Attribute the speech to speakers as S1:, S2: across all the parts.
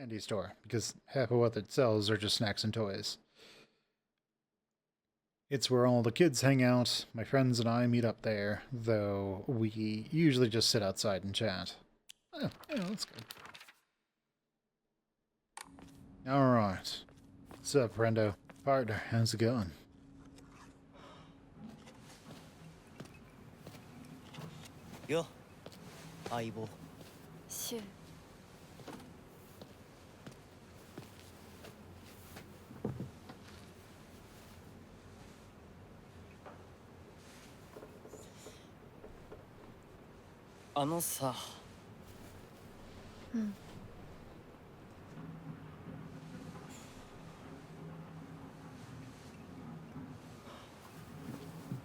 S1: candy store, because half of what it sells are just snacks and toys. It's where all the kids hang out. My friends and I meet up there, though we usually just sit outside and chat. Oh, yeah, that's good. Alright. What's up, friendo? Partner, how's it going?
S2: Yo, 相棒。
S3: シュウ。
S2: あのさ。
S3: うん。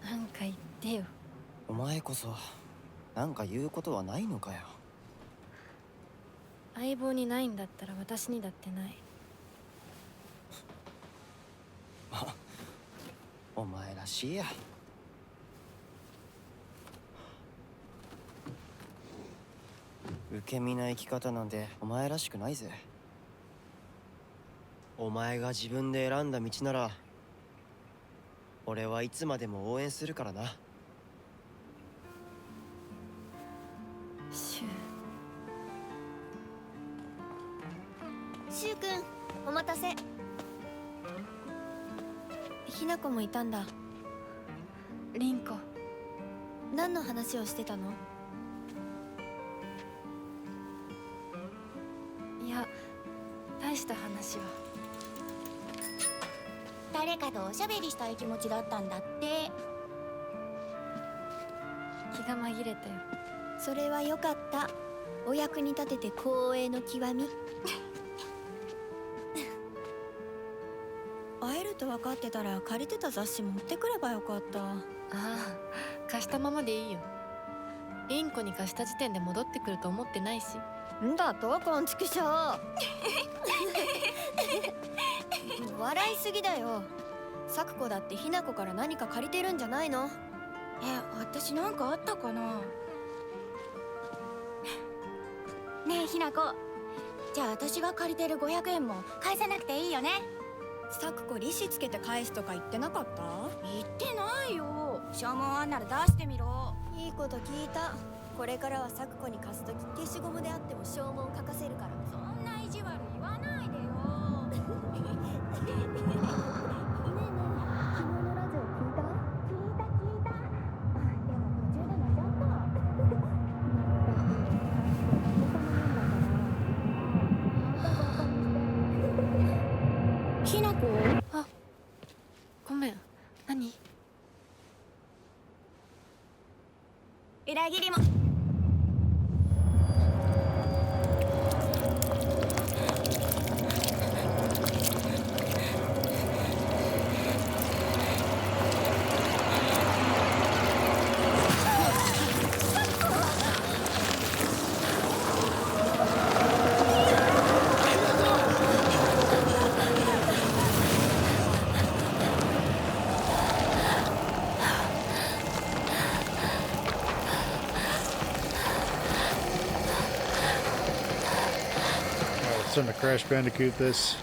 S3: なんか言ってよ。
S2: お前こそなんか言うことはないのかよ。
S3: 相棒にないんだったら私にだってない。
S2: お前らしいや。受け身な生き方なんてお前らしくないぜ。お前が自分で選んだ道なら俺はいつまでも応援するからな。
S3: シュウ。
S4: シュウ君、お待たせ。
S3: ひな子もいたんだ。リンコ。
S4: 何の話をしてたの？
S3: いや、大した話は。
S4: 誰かとおしゃべりしたい気持ちだったんだって。
S3: 気が紛れたよ。
S4: それはよかった。お役に立てて光栄の極み。会えると分かってたら借りてた雑誌持ってくればよかった。
S3: ああ、貸したままでいいよ。リンコに貸した時点で戻ってくると思ってないし。
S4: んだとこんちくしょう。笑いすぎだよ。サクコだってひな子から何か借りてるんじゃないの？私なんかあったかな。ねえひな子、じゃあ私が借りてる500円も返さなくていいよね。サクコ利子つけて返すとか言ってなかった？言ってないよ。証文あんなら出してみろ。いいこと聞いた。これからはサクコに貸すとき消しゴムであっても証文書かせるから。そんな意地悪言わないでよ。ねえねえ、昨日のラジオ聞いた？聞いた。でも途中で寝ちゃった。ひなこ？
S3: あ、ごめん。何？
S4: 裏切りも。
S1: Starting to Crash Bandicoot this.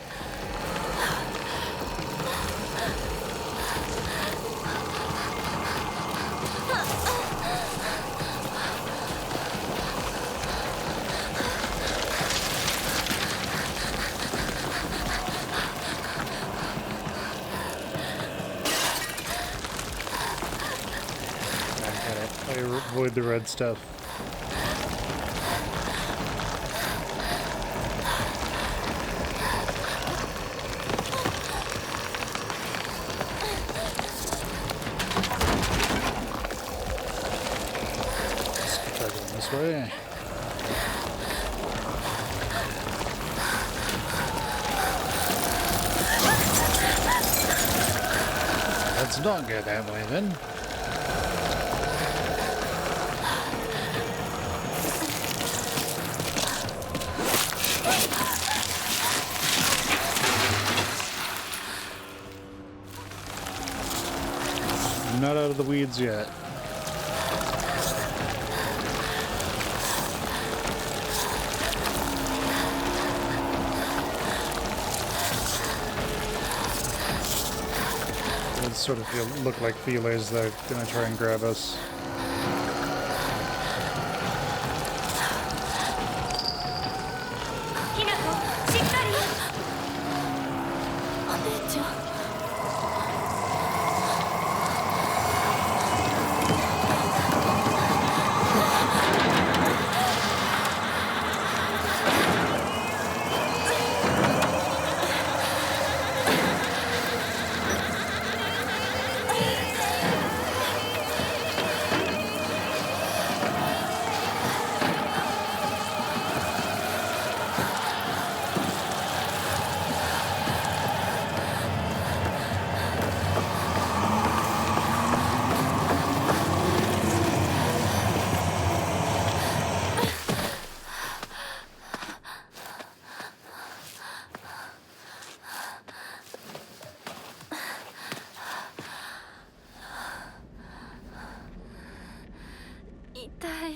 S1: I avoid the red stuff. This way. Let's not go that way then. Not out of the weeds yet. sort of look like feelers that are gonna try and grab us.
S4: ひなこしっかり。
S3: お姉ちゃん。痛い。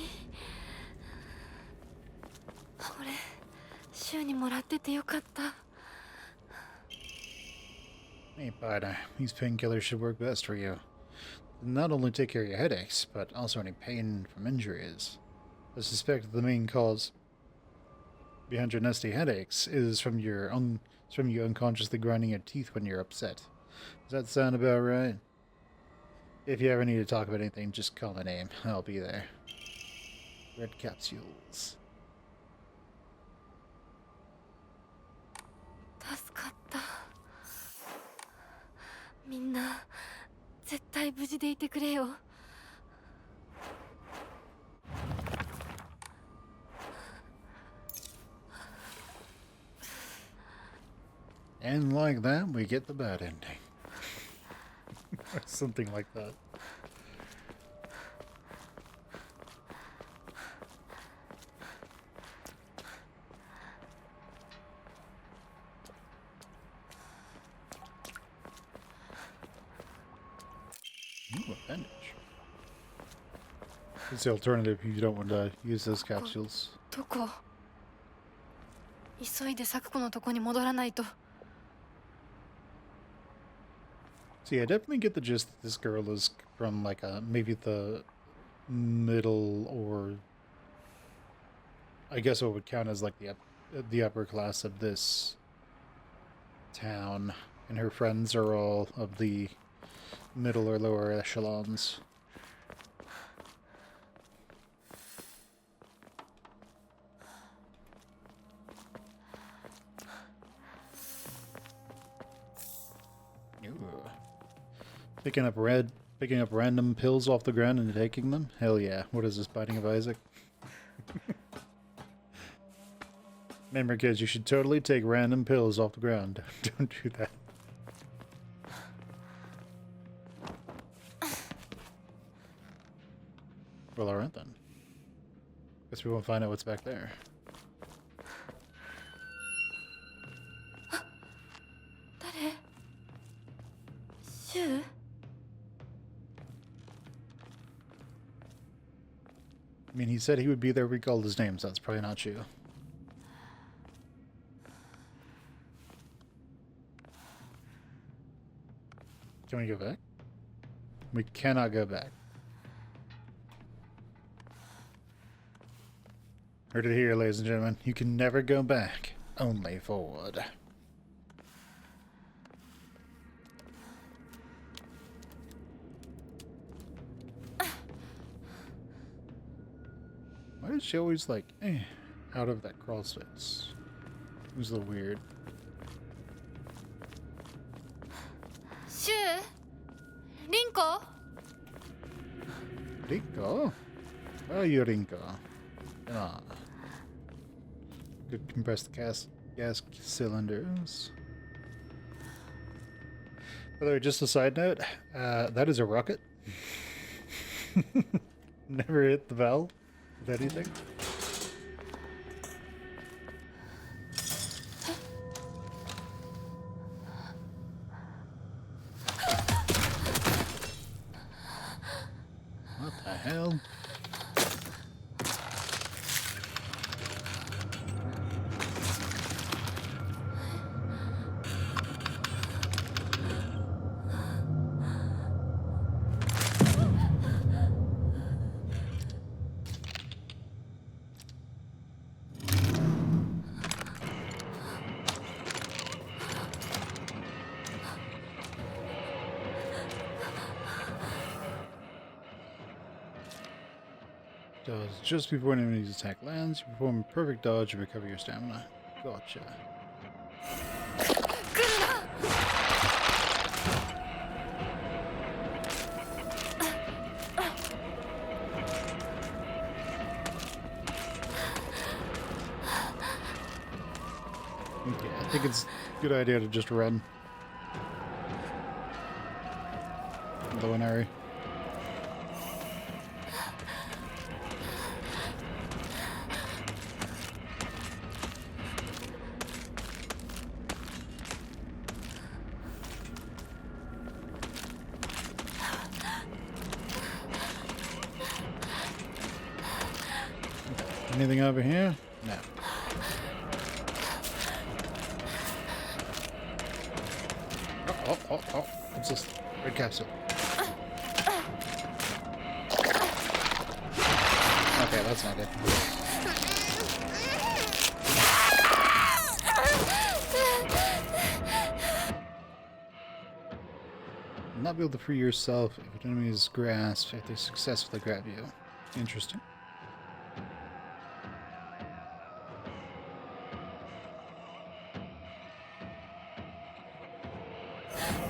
S3: これ週にもらっててよかった。
S1: Hey, partner, these painkillers should work best for you. Not only take care of your headaches, but also any pain from injuries. I suspect the main cause behind your nasty headaches is from you unconsciously grinding your teeth when you're upset. Does that sound about right? If you ever need to talk about anything, just call my name. I'll be there. Red capsules.
S3: 助かった。みんな絶対無事でいてくれよ。
S1: And like that, we get the bad ending. Or something like that. Ooh, a bandage. It's the alternative if you don't want to use those capsules.
S3: どこ？急いで咲子のとこに戻らないと。
S1: So yeah, I definitely get the gist that this girl is from like maybe the middle, or I guess what would count as like the upper class of this town, and her friends are all of the middle or lower echelons. Ooh. Picking up random pills off the ground and taking them? Hell yeah. What is this, Binding of Isaac? Remember, kids, you should totally take random pills off the ground. Don't do that. Well, alright then. Guess we won't find out what's back there.
S3: Shoo?
S1: I mean, he said he would be there if we called his name, so that's probably not you. Can we go back? We cannot go back. Heard it here, ladies and gentlemen. You can never go back, only forward. Why is she always like, out of that crawl space? It was a little weird.
S3: Shoo? Rinko?
S1: Rinko? Where are you, Rinko? Ah. Good compressed gas cylinders. By the way, just a side note, that is a rocket. Never hit the valve with anything. What the hell? Dodge just before an enemy's attack lands. You perform a perfect dodge and recover your stamina. Gotcha. Okay, I think it's a good idea to just run. Low and airy. Anything over here? No. Oh. What's this? Red capsule. Okay, that's not good. You'll not be able to free yourself if an enemy is grasped if they successfully grab you. Interesting.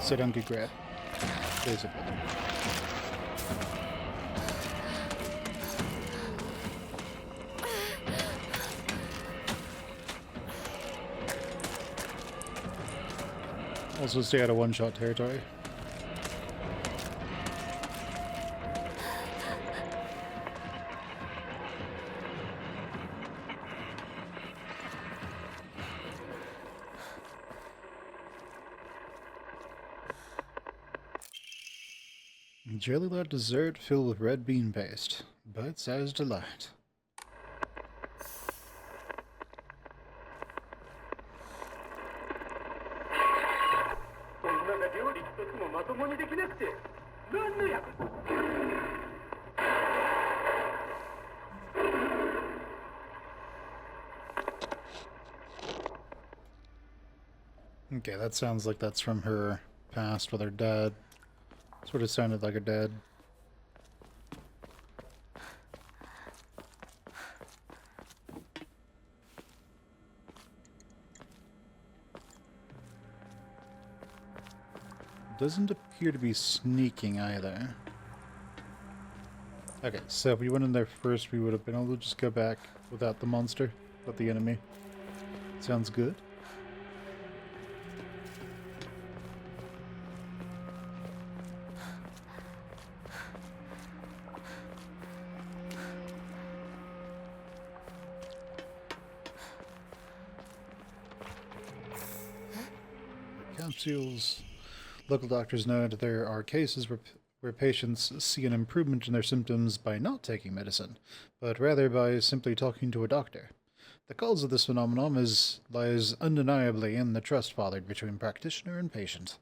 S1: So don't get grabbed, basically. Also stay out of one-shot territory. Jelly lot dessert filled with red bean paste. Bite-sized delight. Okay, that sounds like that's from her past with her dad. Sort of sounded like her dad. Doesn't appear to be sneaking either. Okay, so if we went in there first, we would have been able to just go back without the monster, without the enemy. Sounds good. Capsules. Local doctors know that there are cases where patients see an improvement in their symptoms by not taking medicine, but rather by simply talking to a doctor. The cause of this phenomenon lies undeniably in the trust fathered between practitioner and patient.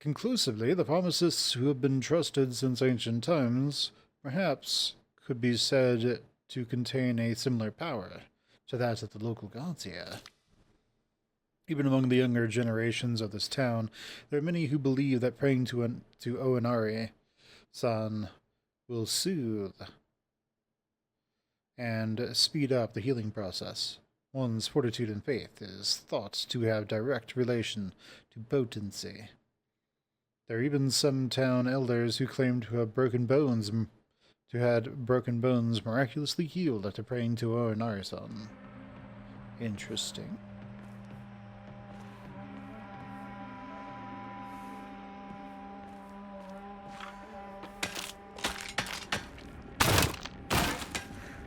S1: Conclusively, the pharmacists who have been trusted since ancient times perhaps could be said to contain a similar power to that of the local gods here. Even among the younger generations of this town, there are many who believe that praying to Oinari-san will soothe and speed up the healing process. One's fortitude and faith is thought to have direct relation to potency. There are even some town elders who claim to have broken bones miraculously healed after praying to Oinari-san. Interesting.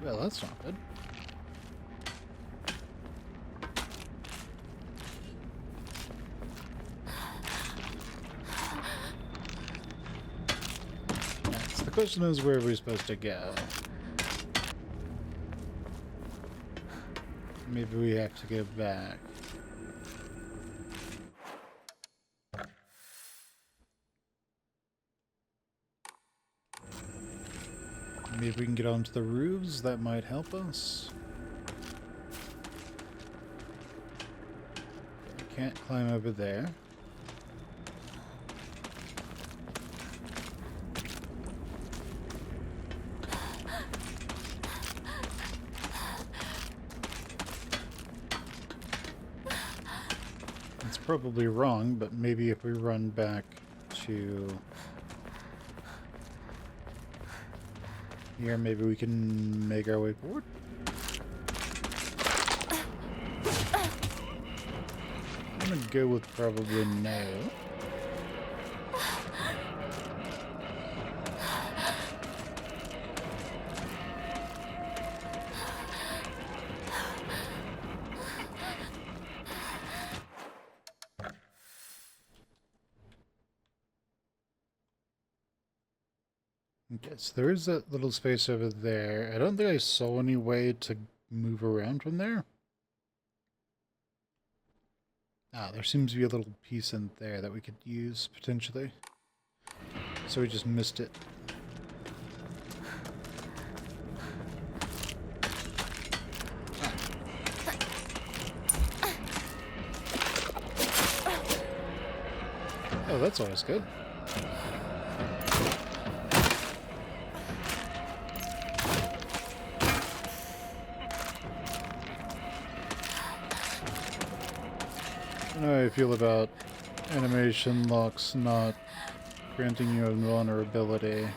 S1: Well, that's not good. Next, the question is, where are we supposed to go? Maybe we have to go back. Maybe if we can get onto the roofs, that might help us. We can't climb over there. It's probably wrong, but maybe if we run back to here, maybe we can make our way forward. I'm gonna go with probably no. Okay, so there is that little space over there. I don't think I saw any way to move around from there. Ah, there seems to be a little piece in there that we could use, potentially. So we just missed it. Oh, that's always good. I don't know how I feel about animation locks not granting you invulnerability.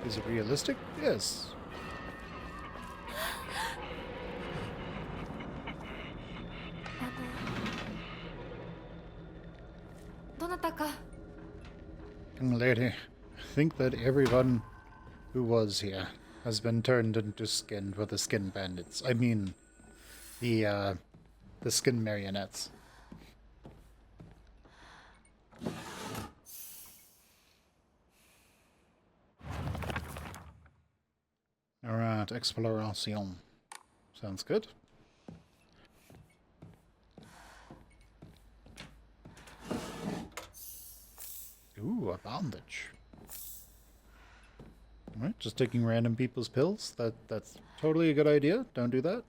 S1: Is it realistic? Yes.
S3: どなたか
S1: Young lady, I think that everyone who was here has been turned into skin for the skin bandits. I mean, the skin marionettes. Alright, exploration. Sounds good. Ooh, a bandage. Alright, just taking random people's pills. That's totally a good idea. Don't do that.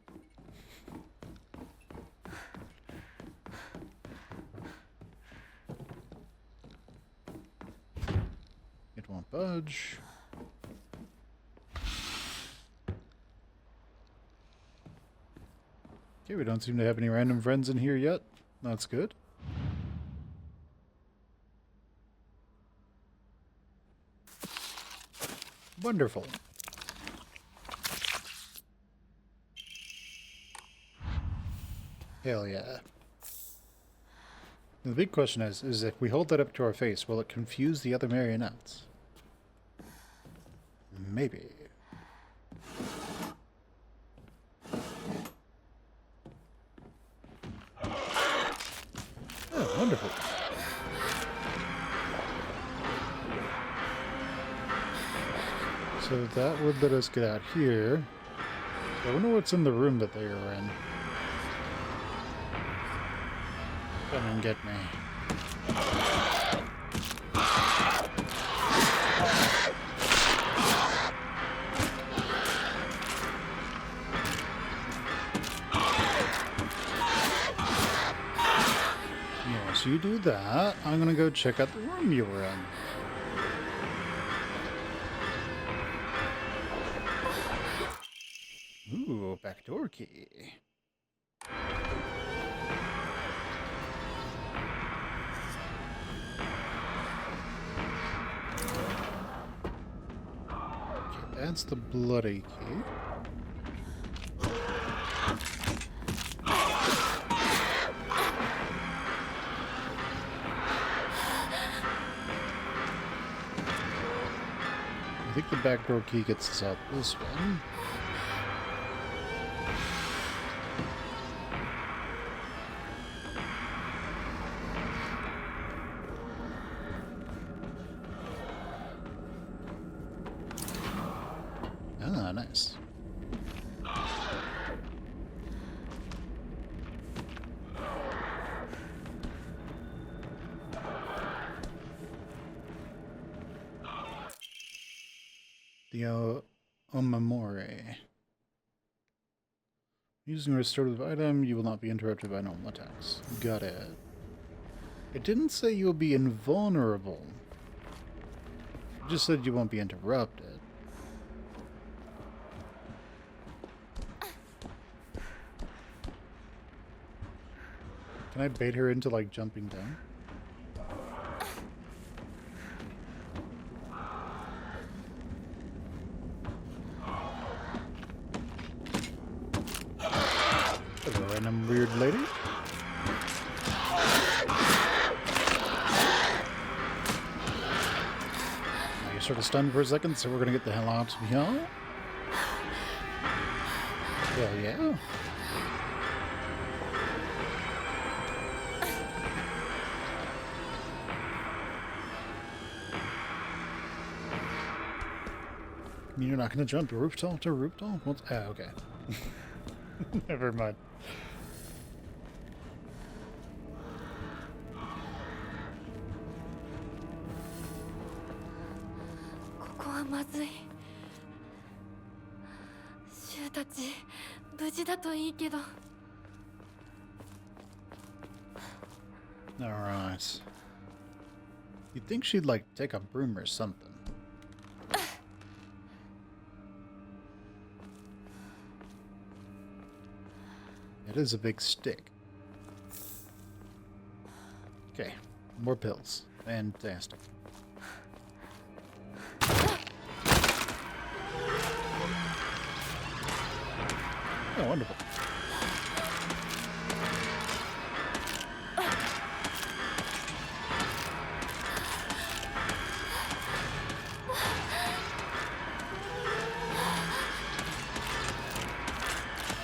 S1: It won't budge. Okay, we don't seem to have any random friends in here yet. That's good. Wonderful. Hell yeah. The big question is if we hold that up to our face, will it confuse the other marionettes? Maybe. Oh, wonderful. So that would let us get out here. I wonder what's in the room that they are in. Come and get me. Yes, you do that. I'm gonna go check out the room you were in. Ooh, backdoor key. Okay, that's the bloody key. I think the backdoor key gets us out this one. Ah, nice. The Omamore. Using a restorative item, you will not be interrupted by normal attacks. Got it. It didn't say you'll be invulnerable. It just said you won't be interrupted. Can I bait her into, like, jumping down? Hello, random weird lady. You're sort of stunned for a second, so we're gonna get the hell out of here. Hell yeah. You're not gonna jump rooftop to rooftop? What's... Ah, okay. Never mind.
S3: ここはまずい。シュウたち無事だといいけど。
S1: Alright. You'd think she'd, like, take a broom or something. It is a big stick. Okay, more pills. Fantastic. Oh, wonderful.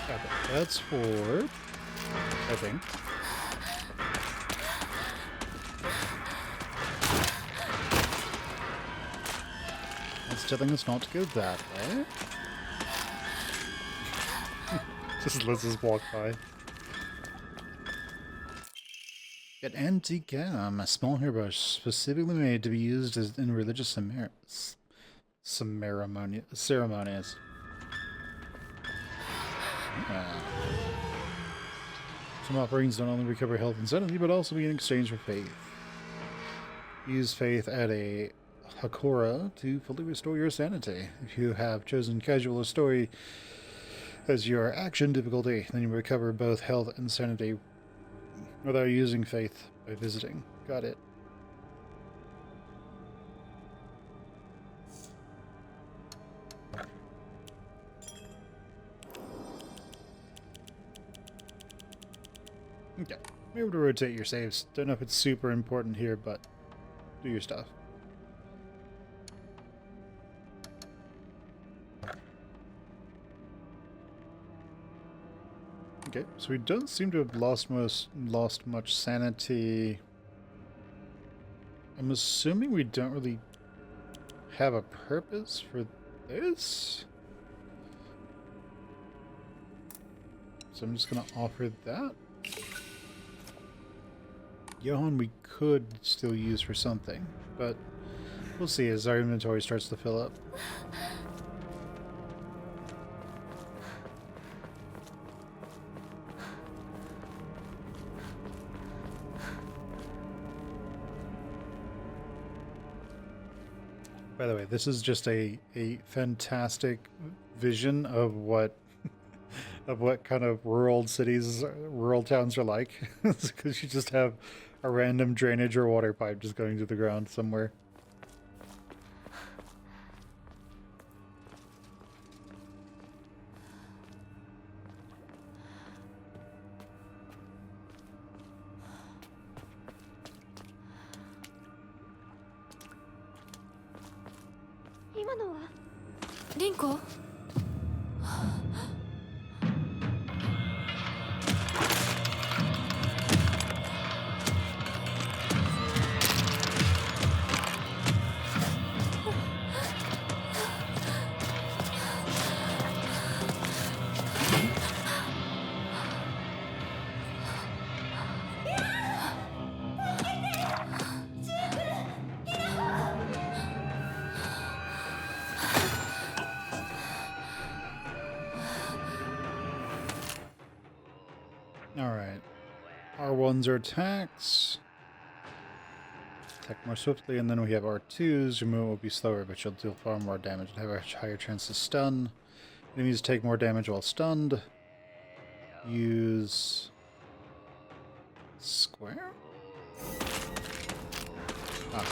S1: Okay, that's for... I think. That's telling us not to go that way. Just lets us walk by. Get antique gum, a small hairbrush specifically made to be used as in religious ceremonies. Yeah. Some offerings don't only recover health and sanity, but also be in exchange for faith. Use faith at a Hakora to fully restore your sanity. If you have chosen casual or story as your action difficulty, then you recover both health and sanity without using faith by visiting. Got it. Okay. Be able to rotate your saves. Don't know if it's super important here, but do your stuff. Okay, so we don't seem to have lost much sanity. I'm assuming we don't really have a purpose for this. So I'm just gonna offer that. Johan we could still use for something, but we'll see as our inventory starts to fill up. By the way, this is just a fantastic vision of what kind of rural cities, rural towns are like. Because you just have a random drainage or water pipe just going to the ground somewhere.
S3: Rinko?
S1: Alright. R1s are attacks. Attack more swiftly, and then we have R2s. Your movement will be slower, but you'll deal far more damage and have a higher chance to stun. Enemies take more damage while stunned. Use Where? Ah.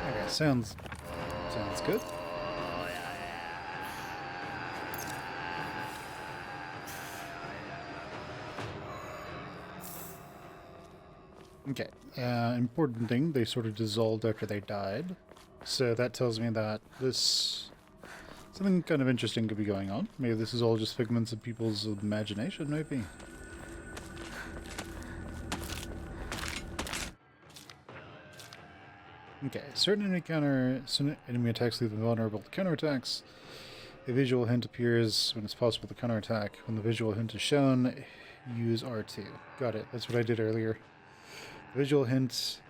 S1: Okay, sounds good. Okay, important thing, they sort of dissolved after they died. So that tells me that something kind of interesting could be going on. Maybe this is all just figments of people's imagination, maybe. Okay, certain enemy attacks leave them vulnerable to counterattacks. A visual hint appears when it's possible to counterattack. When the visual hint is shown, use R2. Got it, that's what I did earlier. The visual hint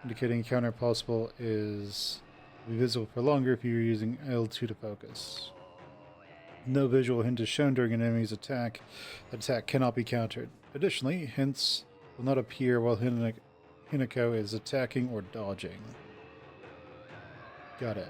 S1: indicating a counter possible is be visible for longer if you're using L2 to focus. No visual hint is shown during an enemy's attack. The attack cannot be countered. Additionally, hints will not appear while Hinako is attacking or dodging. Got it.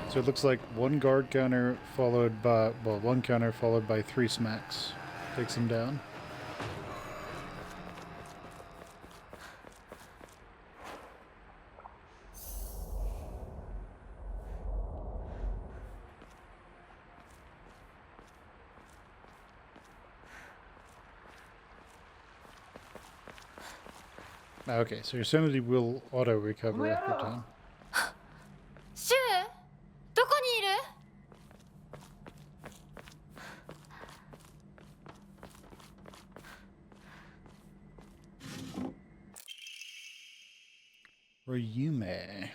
S1: So it looks like one guard counter followed by, well, one counter followed by 3 smacks. Takes him down. Okay, so your sanity will auto-recover after time.
S3: シュウどこにいる
S1: Ryume.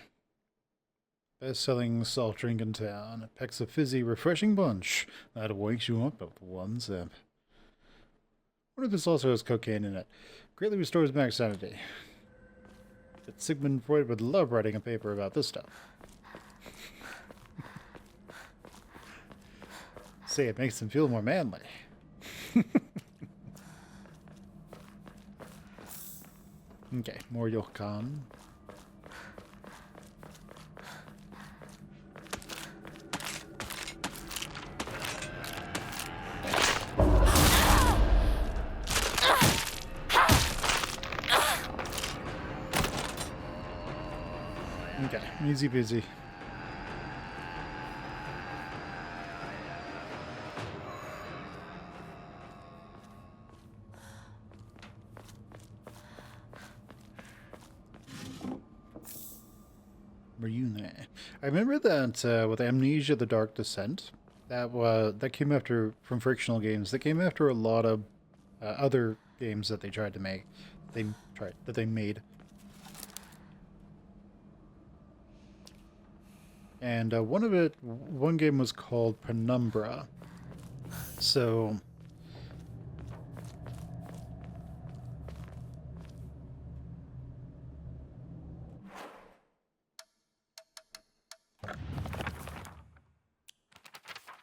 S1: Best-selling soft drink in town. It packs a fizzy, refreshing punch that wakes you up with one sip. What if this also has cocaine in it? Greatly restores max sanity. But Sigmund Freud would love writing a paper about this stuff. Say it makes him feel more manly. Okay, more Yokan. Okay, easy peasy. Ryune. I remember that with Amnesia: The Dark Descent, that came after from Frictional Games. That came after a lot of other games that they tried to make. That they made. And one game was called Penumbra. So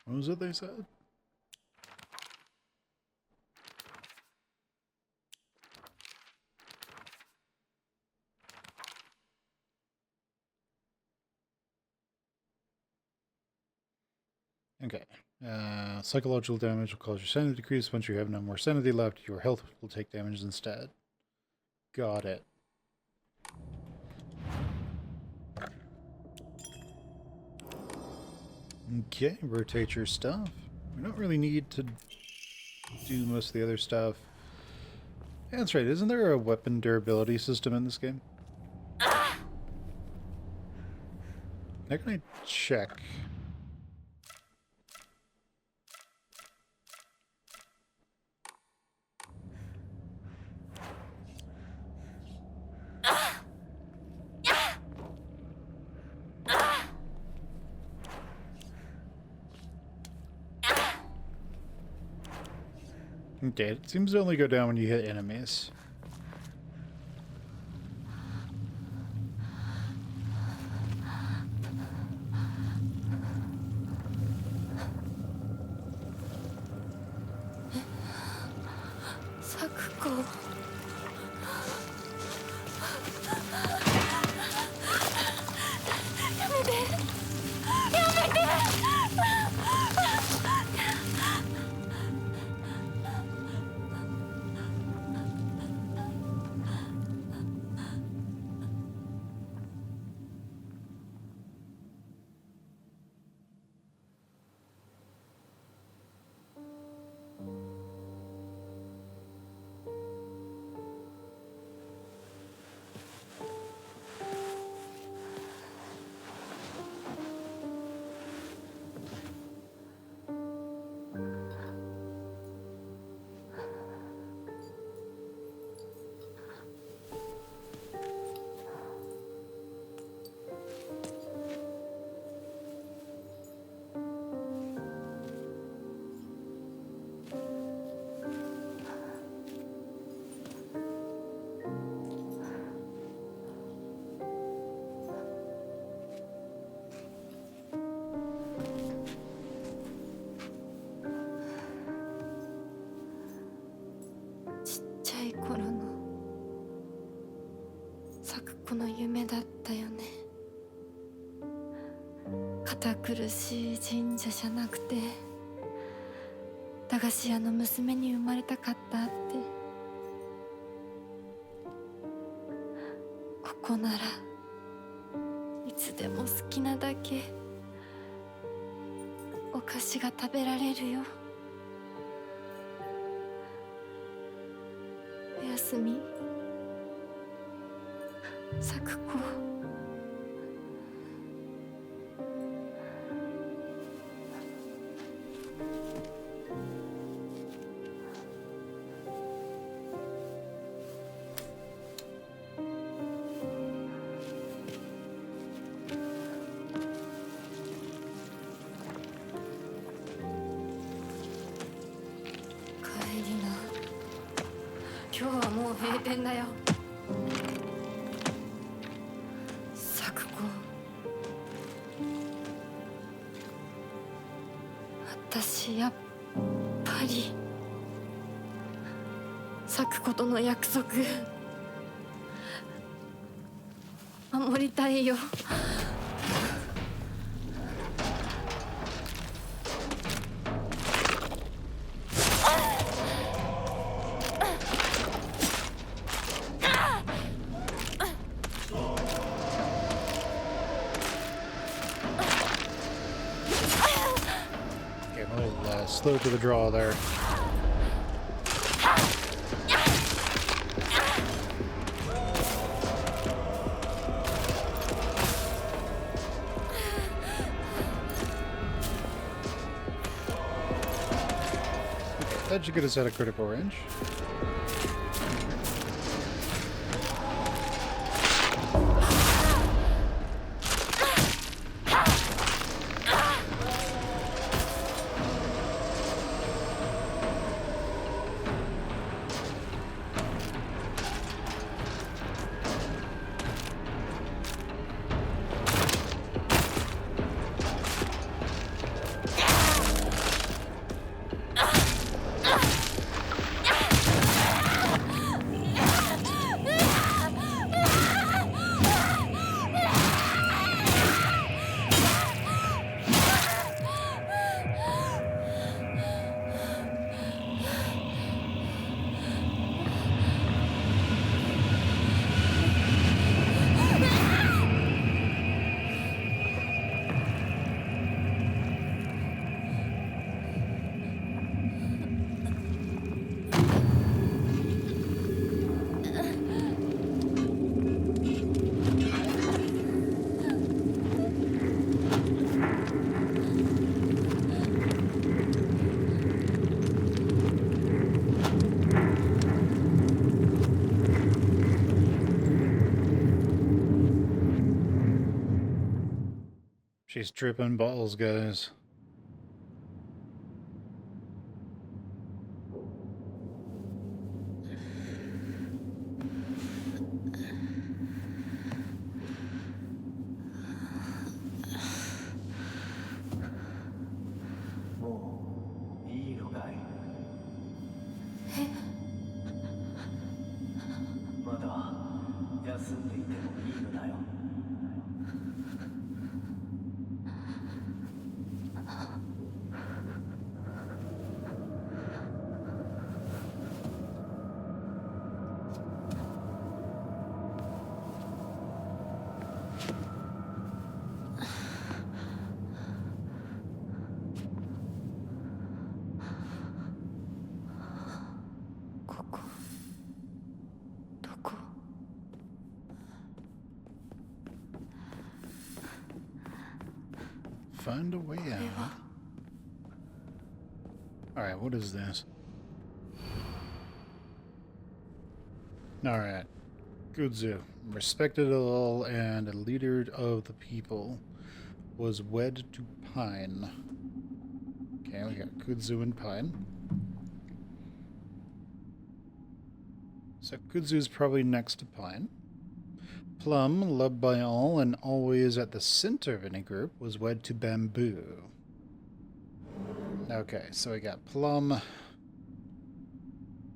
S1: what was it they said? Okay. Psychological damage will cause your sanity to decrease. Once you have no more sanity left, your health will take damage instead. Got it. Okay, rotate your stuff. We don't really need to do most of the other stuff. Yeah, that's right. Isn't there a weapon durability system in this game? How can I check? Okay, it seems to only go down when you hit enemies.
S3: Sakuko.ちっちゃい頃の咲子の夢だったよね。堅苦しい神社じゃなくて駄菓子屋の娘に生まれたかったって。ここならいつでも好きなだけお菓子が食べられるよ。おやすみ、咲子。帰りな。今日はもう閉店だよ。咲子、私やっぱり咲子との約束守りたいよ。
S1: Okay, I'm a little slow to the draw there. That should get us out of critical range. She's tripping balls, guys.
S5: ていてもいいのだよ。
S3: ここどこ？
S1: Find a way out. Alright, what is this? Alright. Kudzu, respected of all and a leader of the people, was wed to Pine. Okay, we got Kudzu and Pine. So Kudzu's probably next to Pine. Plum, loved by all and always at the center of any group, was wed to Bamboo. Okay, so we got Plum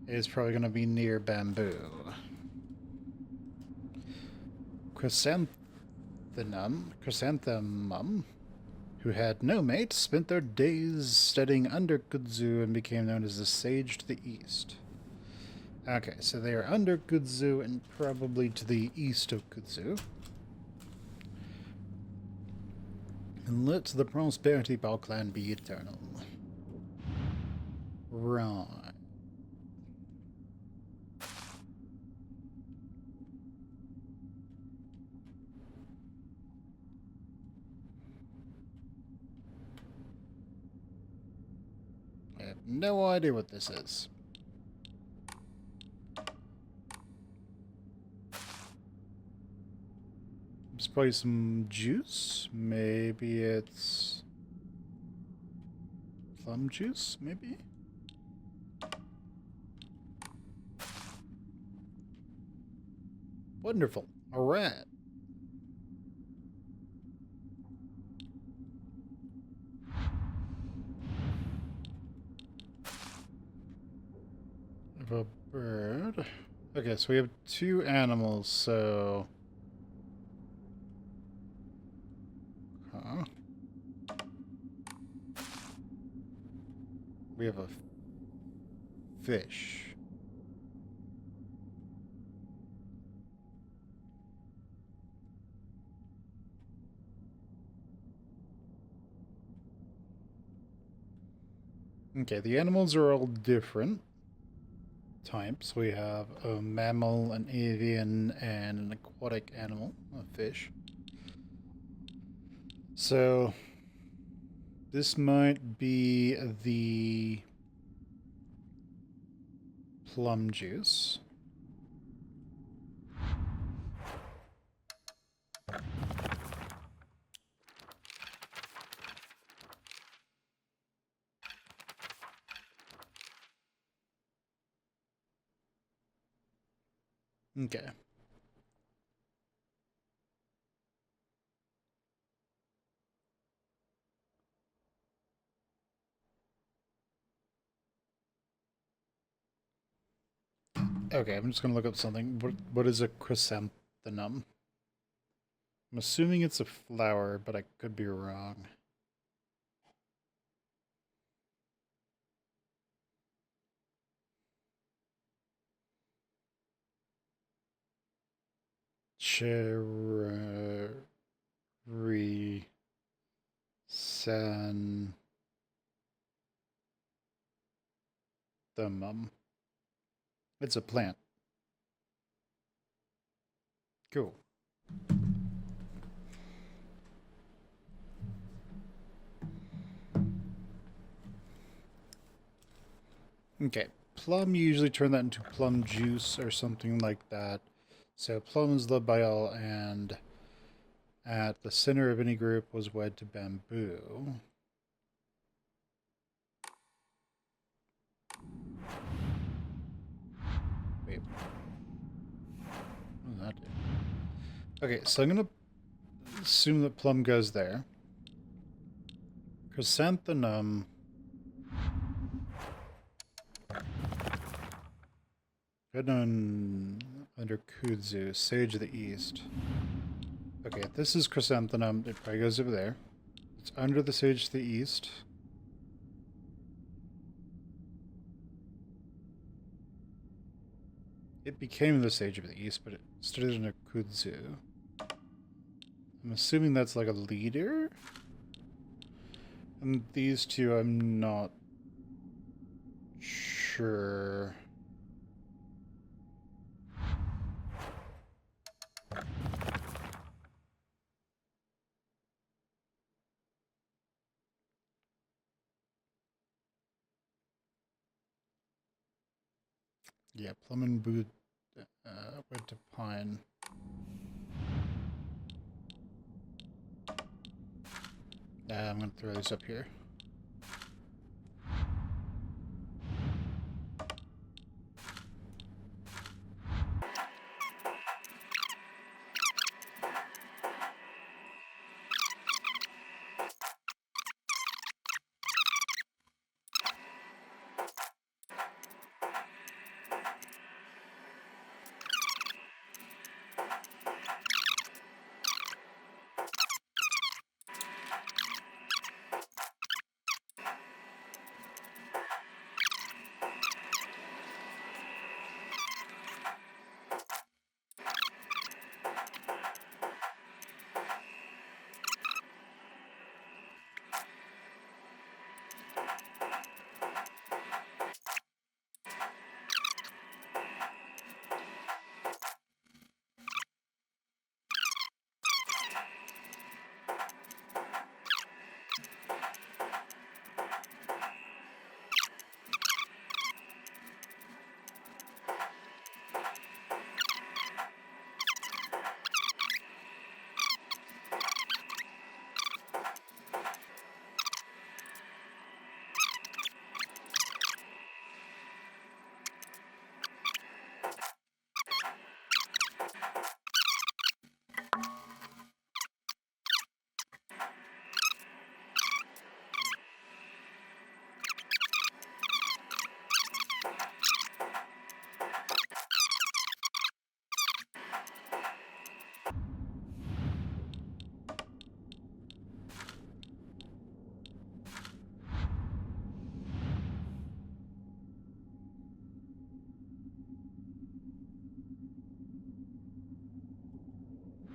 S1: is probably going to be near Bamboo. Chrysanthemum, who had no mate, spent their days studying under Kudzu and became known as the Sage to the East. Okay, so they are under Kudzu and probably to the east of Kudzu. And let the prosperity of our clan be eternal. Right. I have no idea what this is. There's probably some juice. Maybe it's plum juice, maybe? Wonderful. All right. Of a bird. Okay, so we have two animals, so... Huh. We have a fish. Okay, the animals are all different types. We have a mammal, an avian, and an aquatic animal, a fish. So, this might be the plum juice. Okay. Okay, I'm just gonna look up something. What is a chrysanthemum? I'm assuming it's a flower, but I could be wrong. Cherry santhemum. It's a plant. Cool. Okay, plum usually turn that into plum juice or something like that. So plum is loved by all and at the center of any group was wed to bamboo. Wait. What does that do? Okay, so I'm going to assume that plum goes there. Chrysanthemum Hidden under Kudzu, Sage of the East. Okay, this is Chrysanthemum. It probably goes over there. It's under the Sage to the East. It became the Sage of the East, but it started under Kudzu. I'm assuming that's like a leader? And these two, I'm not sure. Yeah, plum and wood to pine. I'm gonna throw this up here.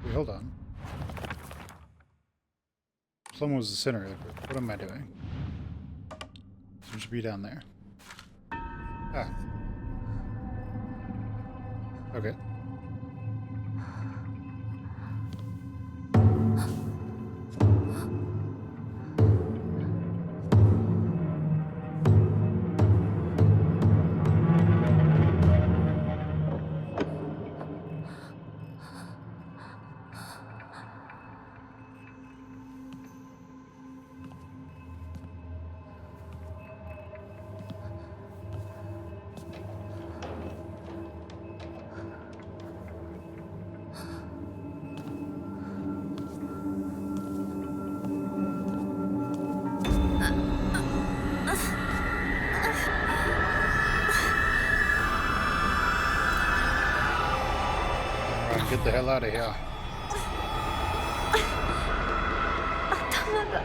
S1: Wait, hold on. Plum was the center of the group. What am I doing? So it should be down there. Ah. Okay. Get the hell out of here.
S3: 頭が